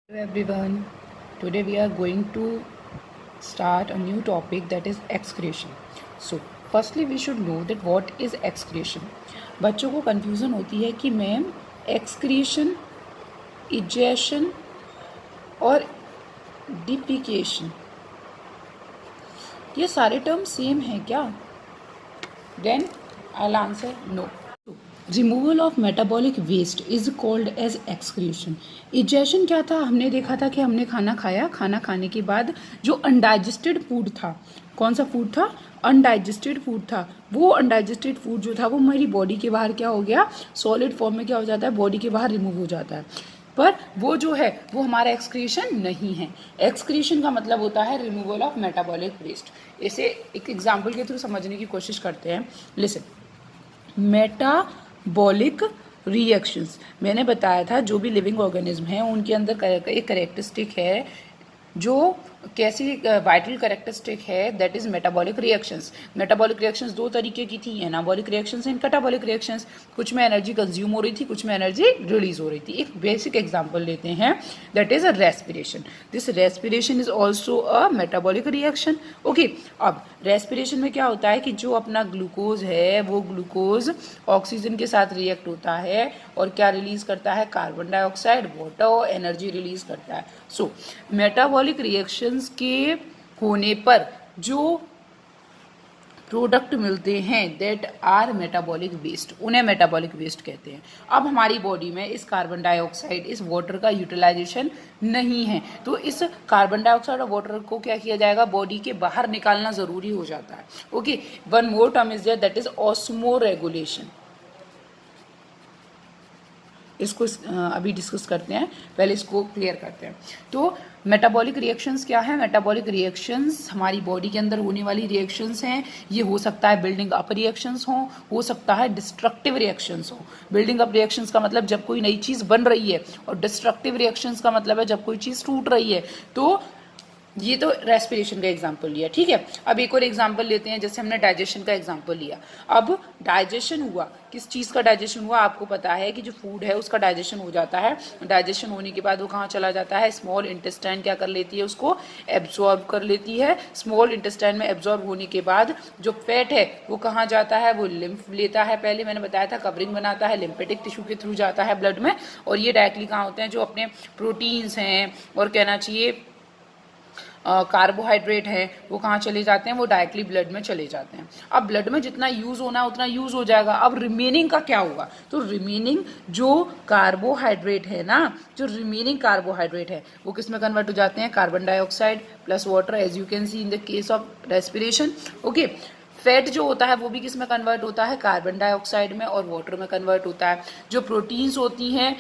Hello everyone. Today we are going to start a new topic, that is excretion. So firstly we should know that what is excretion. बच्चों को confusion होती है कि ma'am excretion, ejection और defecation ये सारे term same हैं क्या? Then I'll answer no. Removal of metabolic waste is called as excretion. इजेशन क्या था? हमने देखा था कि हमने खाना खाया, खाना खाने के बाद जो अनडाइजेस्टेड फूड था, कौन सा फूड था? अनडाइजेस्टेड फूड था. वो अनडाइजेस्टेड फूड जो था वो हमारी बॉडी के बाहर क्या हो गया? सॉलिड फॉर्म में क्या हो जाता है? बॉडी के बाहर रिमूव हो जाता है. पर वो जो है वो हमारा एक्सक्रीशन नहीं है. एक्सक्रीशन का मतलब होता है रिमूवल ऑफ मेटाबॉलिक वेस्ट. इसे एक एग्जाम्पल के थ्रू समझने की कोशिश करते हैं. लिसन, मेटाबॉलिक रिएक्शंस, मैंने बताया था जो भी लिविंग ऑर्गेनिज्म है उनके अंदर एक करेक्टरिस्टिक है जो कैसी वाइटल करेक्टरिस्टिक है, that is metabolic reactions. Metabolic reactions दो तरीके की थी, anabolic reactions and catabolic reactions. कुछ में एनर्जी कंज्यूम हो रही थी, कुछ में एनर्जी रिलीज हो रही थी. एक बेसिक एग्जांपल लेते हैं, that is a respiration. This respiration is also a metabolic reaction. Okay, अब रेस्पिरेशन में क्या होता है कि जो अपना ग्लूकोज है वो ग्लूकोज ऑक्सीजन के साथ रिएक्ट होता है और क्या रिलीज करता है? Carbon dioxide, water, energy release करता है. सो मेटाबॉलिक रिएक्शंस के होने पर जो प्रोडक्ट मिलते हैं दैट आर मेटाबॉलिक वेस्ट, उन्हें मेटाबॉलिक वेस्ट कहते हैं. अब हमारी बॉडी में इस कार्बन डाइऑक्साइड, इस वाटर का यूटिलाइजेशन नहीं है, तो इस कार्बन डाइऑक्साइड और वाटर को क्या किया जाएगा? बॉडी के बाहर निकालना जरूरी हो जाता है. Okay, one more term is there, that is osmoregulation. इसको अभी डिस्कस करते हैं, पहले इसको क्लियर करते हैं. तो मेटाबॉलिक रिएक्शंस क्या है? मेटाबॉलिक रिएक्शंस हमारी बॉडी के अंदर होने वाली रिएक्शंस हैं. ये हो सकता है बिल्डिंग अप रिएक्शंस हो सकता है डिस्ट्रक्टिव रिएक्शंस हो. बिल्डिंग अप रिएक्शंस का मतलब जब कोई नई चीज बन रही है, और डिस्ट्रक्टिव रिएक्शंस का मतलब है जब कोई चीज टूट रही है. तो ये तो रेस्पिरेशन का एग्जाम्पल लिया, ठीक है. अब एक और एग्जाम्पल लेते हैं, जैसे हमने डाइजेशन का एग्जाम्पल लिया. अब डाइजेशन हुआ, किस चीज़ का डाइजेशन हुआ? आपको पता है कि जो फूड है उसका डाइजेशन हो जाता है. डाइजेशन होने के बाद वो कहाँ चला जाता है? स्मॉल इंटेस्टाइन क्या कर लेती है? उसको एब्जॉर्ब कर लेती है. स्मॉल इंटेस्टाइन में एब्जॉर्ब होने के बाद जो फैट है वो कहाँ जाता है? वो लिम्फ लेता है. पहले मैंने बताया था कवरिंग बनाता है, लिम्फेटिक टिश्यू के थ्रू जाता है ब्लड में. और ये डायरेक्टली कहाँ होते हैं? जो अपने प्रोटीन्स हैं और कहना चाहिए कार्बोहाइड्रेट है वो कहाँ चले जाते हैं? वो डायरेक्टली ब्लड में चले जाते हैं. अब ब्लड में जितना यूज होना है उतना यूज हो जाएगा. अब रिमेनिंग का क्या होगा? तो रिमेनिंग जो कार्बोहाइड्रेट है ना, जो रिमेनिंग कार्बोहाइड्रेट है वो किस में कन्वर्ट हो जाते हैं? Carbon dioxide plus water, as you can see in the case of respiration. Okay, fat जो होता है वो भी किस में कन्वर्ट होता है? कार्बन डाइऑक्साइड में और वाटर में कन्वर्ट होता है. जो प्रोटीन्स होती हैं,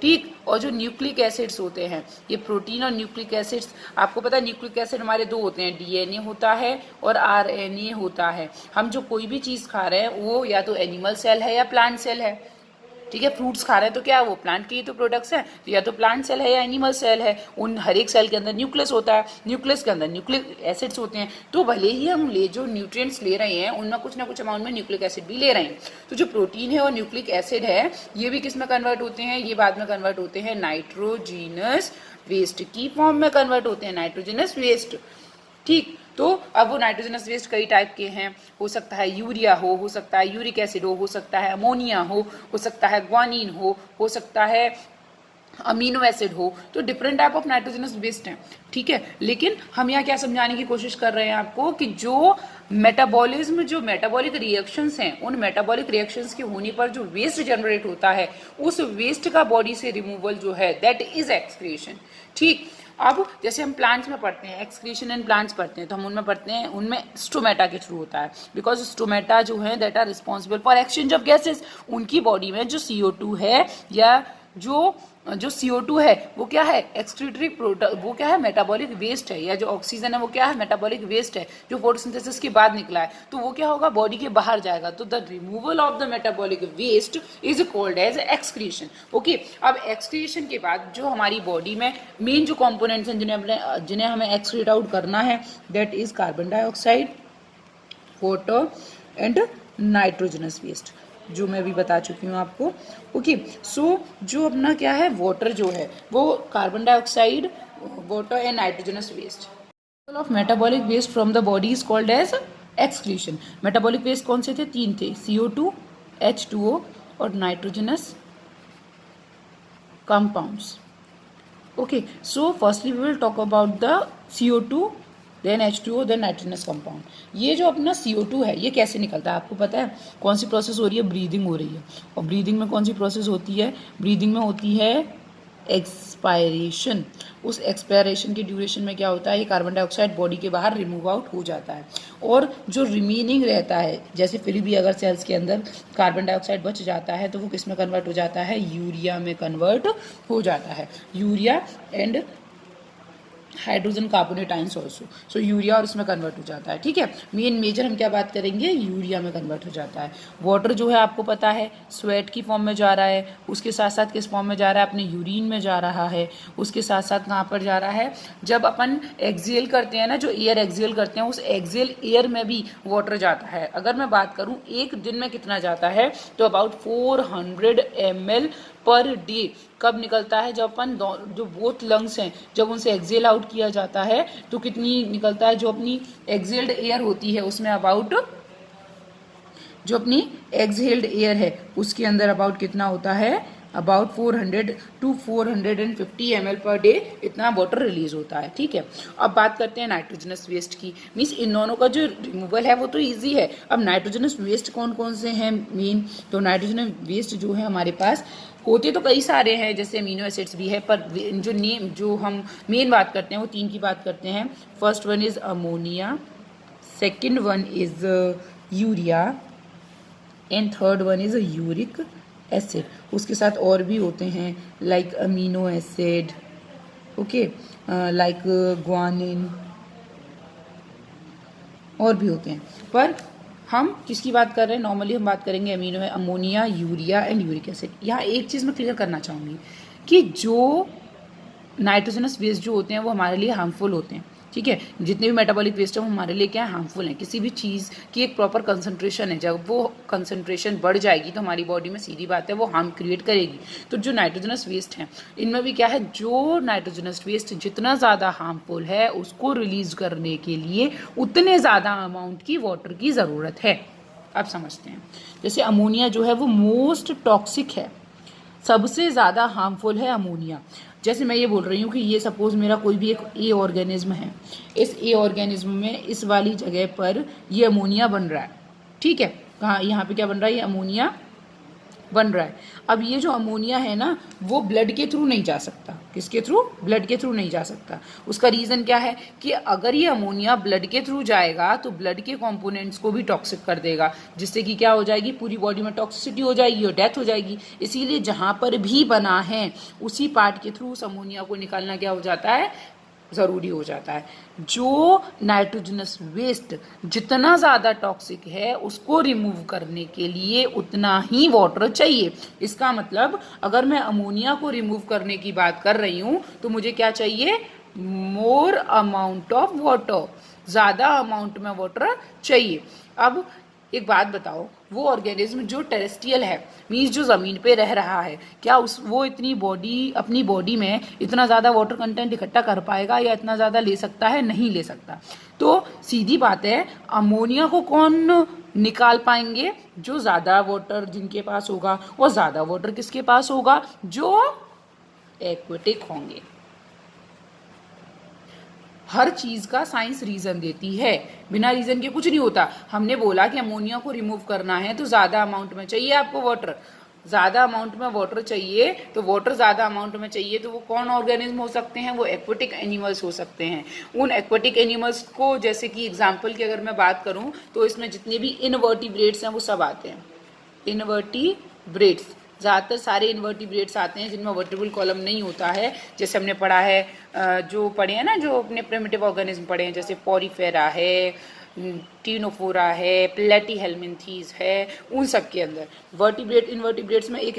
ठीक, और जो न्यूक्लिक एसिड्स होते हैं, ये प्रोटीन और न्यूक्लिक एसिड्स, आपको पता है न्यूक्लिक एसिड हमारे दो होते हैं, डीएनए होता है और आरएनए होता है. हम जो कोई भी चीज़ खा रहे हैं वो या तो एनिमल सेल है या प्लांट सेल है, ठीक है. फ्रूट्स खा रहे हैं तो क्या है? वो प्लांट के ही तो प्रोडक्ट्स हैं, तो या तो प्लांट सेल है या एनिमल सेल है. उन हर एक सेल के अंदर न्यूक्लियस होता है, न्यूक्लियस के अंदर न्यूक्लिक एसिड्स होते हैं. तो भले ही हम जो न्यूट्रिएंट्स ले रहे हैं उनमें कुछ ना कुछ अमाउंट में न्यूक्लिक एसिड भी ले रहे हैं. तो जो प्रोटीन है और न्यूक्लिक एसिड है ये भी किस में कन्वर्ट होते हैं? ये बाद में कन्वर्ट होते हैं नाइट्रोजीनस वेस्ट की फॉर्म में कन्वर्ट होते हैं, नाइट्रोजीनस वेस्ट, ठीक. तो अब वो नाइट्रोजनस वेस्ट कई टाइप के हैं. हो सकता है यूरिया हो सकता है यूरिक एसिड हो सकता है अमोनिया हो सकता है ग्वानिन हो सकता है अमीनो एसिड हो. तो different type of nitrogenous waste हैं, ठीक है. लेकिन हम यहाँ क्या समझाने की कोशिश कर रहे हैं आपको कि जो मेटाबॉलिज्म, जो मेटाबॉलिक रिएक्शंस हैं, उन मेटाबॉलिक रिएक्शंस के होने पर जो वेस्ट जनरेट होता है उस वेस्ट का बॉडी से रिमूवल जो है दैट इज एक्सक्रीशन, ठीक. अब जैसे हम प्लांट्स में पढ़ते हैं एक्सक्रीशन इन प्लांट्स पढ़ते हैं, तो हम उनमें पढ़ते हैं उनमें स्टोमेटा के थ्रू होता है. बिकॉज स्टोमेटा जो है that are responsible for exchange of gases. उनकी बॉडी में जो CO2 है या जो CO2 है वो क्या है? एक्सक्रीटरी प्रोडक्ट, वो क्या है? मेटाबॉलिक वेस्ट है. या जो ऑक्सीजन है वो क्या है? मेटाबॉलिक वेस्ट है जो फोटोसिंथेसिस के बाद निकला है. तो वो क्या होगा? बॉडी के बाहर जाएगा. तो the removal of the metabolic waste is called as excretion. Okay, अब एक्सक्रीशन के बाद जो हमारी बॉडी में मेन जो कॉम्पोनेंट्स हैं जिन्हें हमें एक्सक्रीट आउट करना है that is carbon dioxide, water and nitrogenous waste. जो मैं अभी बता चुकी हूँ आपको। ओके, सो जो अपना क्या है, वाटर जो है वो carbon dioxide, water and nitrogenous waste of metabolic waste from the body is called as excretion. Metabolic waste कौन से थे? 3 थे, CO2, H2O और nitrogenous compounds. Okay, so firstly we will talk about the CO2, then H2O, then nitrogenous compound. ये जो अपना CO2 है ये कैसे निकलता है आपको पता है? कौन सी प्रोसेस हो रही है? ब्रीदिंग हो रही है। और ब्रीदिंग में कौन सी प्रोसेस होती है? ब्रीदिंग में होती है एक्सपायरेशन। उस एक्सपायरेशन की ड्यूरेशन में क्या होता है, ये कार्बन डाइऑक्साइड बॉडी के बाहर रिमूव आउट हो जाता है, और जो रिमेनिंग रहता है, जैसे फिर भी अगर सेल्स के अंदर कार्बन डाइऑक्साइड बच जाता है तो वो किस में कन्वर्ट हो जाता है? यूरिया में कन्वर्ट हो जाता है। Urea and hydrogen carbonate ions also, so urea और उसमें कन्वर्ट हो जाता है। ठीक है, मेन मेजर हम क्या बात करेंगे? यूरिया में कन्वर्ट हो जाता है। वाटर जो है आपको पता है स्वेट की फॉर्म में जा रहा है, उसके साथ साथ किस फॉर्म में जा रहा है? अपने यूरिन में जा रहा है। उसके साथ साथ कहाँ पर जा रहा है? जब अपन एक्सेल करते हैं ना, जो एयर एक्सेल करते हैं, उस एक्सेल एयर में भी वाटर जाता है। अगर मैं बात करूँ एक दिन में कितना जाता है, तो अबाउट 400 ml पर डे। कब निकलता है? जब अपन जो बोथ लंग्स हैं जब उनसे एक्सेल आउट किया जाता है तो कितनी निकलता है? जो अपनी एक्सेल्ड एयर होती है उसमें अबाउट, जो अपनी एक्सहेल्ड एयर है उसके अंदर अबाउट कितना होता है? About 400 to 450 ml per day इतना वाटर रिलीज होता है। ठीक है, अब बात करते हैं नाइट्रोजनस वेस्ट की। मीन्स इन दोनों का जो रिमूवल है वो तो इजी है। अब नाइट्रोजनस वेस्ट कौन कौन से हैं मेन? तो नाइट्रोजनस वेस्ट जो है हमारे पास होते तो कई सारे हैं, जैसे अमीनो एसिड्स भी है, पर जो हम मेन बात करते हैं वो 3 की बात करते हैं। First one is ammonia, second one is urea and third one is uric acid. उसके साथ और भी होते हैं like amino acid, okay, like guanine, और भी होते हैं। पर हम किसकी बात कर रहे हैं? नॉर्मली हम बात करेंगे ammonia, urea and uric acid. यहाँ एक चीज़ मैं क्लियर करना चाहूँगी कि जो नाइट्रोजनस वेस्ट जो होते हैं वो हमारे लिए हार्मफुल होते हैं। ठीक है, जितने भी मेटाबॉलिक वेस्ट है वो हमारे लिए क्या है? हार्मफुल हैं। किसी भी चीज़ की एक प्रॉपर कंसंट्रेशन है, जब वो कंसंट्रेशन बढ़ जाएगी तो हमारी बॉडी में सीधी बात है वो हार्म क्रिएट करेगी। तो जो नाइट्रोजनस वेस्ट हैं इनमें भी क्या है? जो नाइट्रोजनस वेस्ट जितना ज़्यादा हार्मफुल है उसको रिलीज करने के लिए उतने ज़्यादा अमाउंट की वाटर की ज़रूरत है। आप समझते हैं, जैसे अमोनिया जो है वो मोस्ट टॉक्सिक है, सबसे ज़्यादा हार्मफुल है अमोनिया। जैसे मैं ये बोल रही हूँ कि ये सपोज मेरा कोई भी एक ए ऑर्गेनिज्म है, इस ए ऑर्गेनिज्म में इस वाली जगह पर ये अमोनिया बन रहा है। ठीक है, कहाँ? यहाँ पे क्या बन रहा है? ये अमोनिया बन रहा है। अब ये जो अमोनिया है ना वो ब्लड के थ्रू नहीं जा सकता। किसके थ्रू? ब्लड के थ्रू नहीं जा सकता। उसका रीज़न क्या है कि अगर ये अमोनिया ब्लड के थ्रू जाएगा तो ब्लड के कंपोनेंट्स को भी टॉक्सिक कर देगा, जिससे कि क्या हो जाएगी? पूरी बॉडी में टॉक्सिसिटी हो जाएगी और डेथ हो जाएगी। इसीलिए जहाँ पर भी बना है उसी पार्ट के थ्रू उस अमोनिया को निकालना क्या हो जाता है? ज़रूरी हो जाता है। जो नाइट्रोजनस वेस्ट जितना ज़्यादा टॉक्सिक है उसको रिमूव करने के लिए उतना ही वाटर चाहिए। इसका मतलब अगर मैं अमोनिया को रिमूव करने की बात कर रही हूँ तो मुझे क्या चाहिए? मोर अमाउंट ऑफ वाटर, ज़्यादा अमाउंट में वाटर चाहिए। अब एक बात बताओ, वो ऑर्गेनिज्म जो टेरेस्ट्रियल है, मीन्स जो ज़मीन पे रह रहा है, क्या वो अपनी बॉडी में इतना ज़्यादा वाटर कंटेंट इकट्ठा कर पाएगा या इतना ज़्यादा ले सकता है? नहीं ले सकता। तो सीधी बात है, अमोनिया को कौन निकाल पाएंगे? जो ज़्यादा वाटर जिनके पास होगा। और ज़्यादा वाटर किसके पास होगा? जो एक्वेटिक होंगे। हर चीज़ का साइंस रीज़न देती है, बिना रीज़न के कुछ नहीं होता। हमने बोला कि अमोनिया को रिमूव करना है तो ज़्यादा अमाउंट में चाहिए आपको वाटर, ज़्यादा अमाउंट में वाटर चाहिए। तो वाटर ज़्यादा अमाउंट में चाहिए तो वो कौन ऑर्गेनिज्म हो सकते हैं? वो एक्वेटिक एनिमल्स हो सकते हैं। उन एक्वेटिक एनिमल्स को, जैसे कि एग्जाम्पल की अगर मैं बात करूँ तो इसमें जितने भी इनवर्टिब्रेट्स हैं वो सब आते हैं। इनवर्टिब्रेट्स, ज़्यादातर सारे इन्वर्टिब्रेट्स आते हैं जिनमें वर्टिब्रल कॉलम नहीं होता है। जैसे हमने पढ़ा है, जो पढ़े हैं ना, जो अपने प्रिमिटिव ऑर्गेनिज्म पढ़े हैं, जैसे पॉरीफेरा है, टीनोफोरा है, प्लेटीहेल्मिन्थीज है, उन सब के अंदर वर्टिब्रेट इनवर्टिब्रेट्स में एक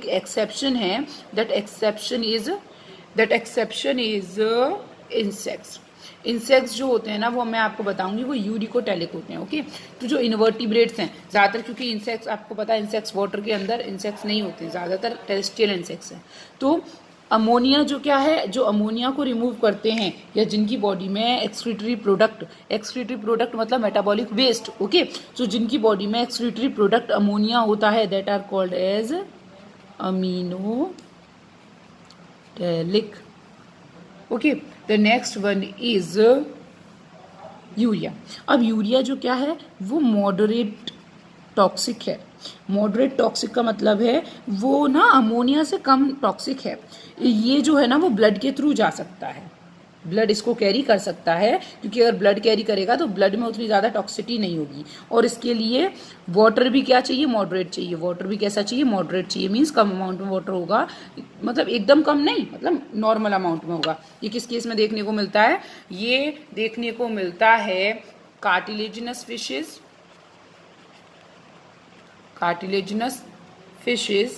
एक्सेप्शन है। That exception is insects. Insects जो होते हैं ना वो मैं आपको बताऊंगी वो यूरिकोटेलिक होते हैं। ओके, तो जो इनवर्टिब्रेट्स हैं ज़्यादातर, क्योंकि इंसेक्ट्स आपको पता है इंसेक्ट्स वाटर के अंदर इंसेक्ट्स नहीं होते हैं, ज़्यादातर टेरेस्ट्रियल इंसेक्ट्स हैं। तो अमोनिया जो क्या है, जो अमोनिया को रिमूव करते हैं या जिनकी बॉडी में एक्सक्रीटरी प्रोडक्ट मतलब मेटाबॉलिक वेस्ट, ओके, तो जिनकी बॉडी में एक्सक्रीटरी प्रोडक्ट अमोनिया होता है that are called as ammonotelic. Okay, the next one is urea. अब यूरिया जो क्या है वो मॉडरेट टॉक्सिक है। मॉडरेट टॉक्सिक का मतलब है वो ना अमोनिया से कम टॉक्सिक है। ये जो है ना वो ब्लड के थ्रू जा सकता है, ब्लड इसको कैरी कर सकता है, क्योंकि अगर ब्लड कैरी करेगा तो ब्लड में उतनी ज़्यादा टॉक्सिटी नहीं होगी। और इसके लिए वाटर भी क्या चाहिए, मॉडरेट चाहिए। वाटर भी कैसा चाहिए, मॉडरेट चाहिए, मीन्स कम अमाउंट में वाटर होगा, मतलब एकदम कम नहीं, मतलब नॉर्मल अमाउंट में होगा। ये किस केस में देखने को मिलता है, ये देखने को मिलता है cartilaginous fishes,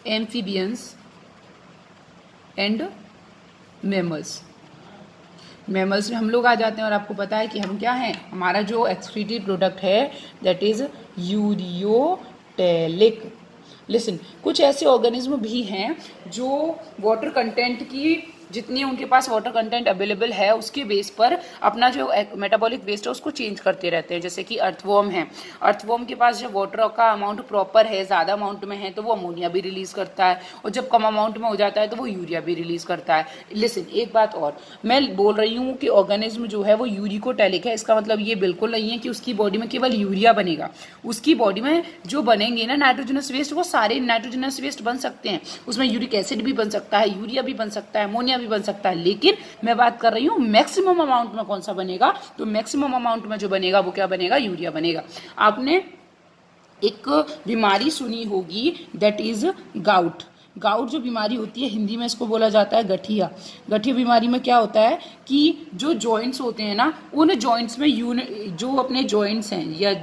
amphibians and mammals. Mammals में हम लोग आ जाते हैं और आपको पता है कि हम क्या हैं, हमारा जो एक्सक्रीटरी प्रोडक्ट है दैट इज यूरियोटेलिक। लिसन, कुछ ऐसे ऑर्गेनिज्म भी हैं जो वाटर कंटेंट की, जितनी उनके पास वाटर कंटेंट अवेलेबल है उसके बेस पर अपना जो मेटाबॉलिक वेस्ट है उसको चेंज करते रहते हैं। जैसे कि अर्थवॉर्म है, अर्थवॉर्म के पास जब वाटर का अमाउंट प्रॉपर है, ज़्यादा अमाउंट में है तो वो अमोनिया भी रिलीज करता है, और जब कम अमाउंट में हो जाता है तो वो यूरिया भी रिलीज करता है। लिसन, एक बात और, मैं बोल रही हूँ कि ऑर्गेनिज्म जो है वो यूरिकोटेलिक है, इसका मतलब ये बिल्कुल नहीं है कि उसकी बॉडी में केवल यूरिया बनेगा। उसकी बॉडी में जो बनेंगे ना नाइट्रोजनस वेस्ट, वो सारे नाइट्रोजनस वेस्ट बन सकते हैं। उसमें यूरिक एसिड भी बन सकता है, यूरिया भी बन सकता है, अमोनिया भी बन सकता है, लेकिन मैं बात कर रही हूं मैक्सिमम अमाउंट में कौन सा बनेगा, तो मैक्सिमम अमाउंट में जो बनेगा वो क्या बनेगा, यूरिया बनेगा। आपने एक बीमारी सुनी होगी दैट इज गाउट। गाउट जो बीमारी होती है, हिंदी में इसको बोला जाता है गठिया। गठिया बीमारी में क्या होता है कि जो जॉइंट्स होते हैं ना, उन जॉइंट्स में जो अपने जॉइंट्स हैं या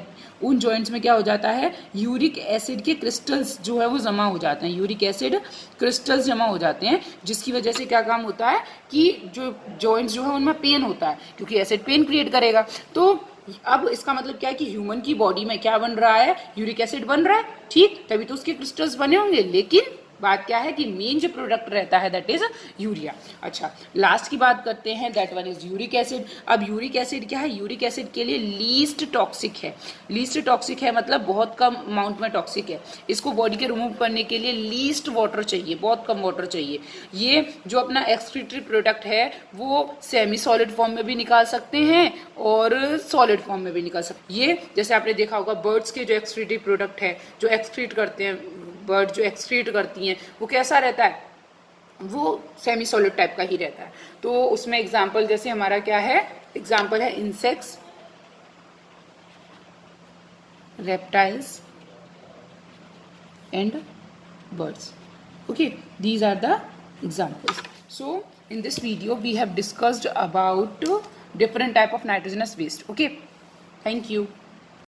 उन जॉइंट्स में क्या हो जाता है, यूरिक एसिड के क्रिस्टल्स जो है वो जमा हो जाते हैं, यूरिक एसिड क्रिस्टल्स जमा हो जाते हैं, जिसकी वजह से क्या काम होता है कि जो जॉइंट्स जो है उनमें पेन होता है, क्योंकि एसिड पेन क्रिएट करेगा। तो अब इसका मतलब क्या है कि ह्यूमन की बॉडी में क्या बन रहा है, यूरिक एसिड बन रहा है, ठीक, तभी तो उसके क्रिस्टल्स बने होंगे। लेकिन बात क्या है कि मेन जो प्रोडक्ट रहता है दैट इज यूरिया। अच्छा, लास्ट की बात करते हैं, that one is uric acid. अब यूरिक एसिड क्या है, यूरिक एसिड के लिए लीस्ट टॉक्सिक है। लीस्ट टॉक्सिक है मतलब बहुत कम अमाउंट में टॉक्सिक है। इसको बॉडी के रिमूव करने के लिए लीस्ट वाटर चाहिए, बहुत कम वाटर चाहिए। ये जो अपना एक्सक्रीटरी प्रोडक्ट है वो सेमी सॉलिड फॉर्म में भी निकाल सकते हैं और सॉलिड फॉर्म में भी निकाल सकते हैं। ये जैसे आपने देखा होगा बर्ड्स के जो एक्सक्रीटरी प्रोडक्ट है, जो एक्सक्रीट करते हैं, बर्ड जो एक्सक्रीट करती हैं, वो कैसा रहता है, वो सेमी सॉलिड टाइप का ही रहता है। तो उसमें एग्जांपल जैसे हमारा क्या है, एग्जांपल है insects, reptiles and birds. Okay, these are the examples. So in this video we have discussed about different type of nitrogenous waste. Okay, thank you.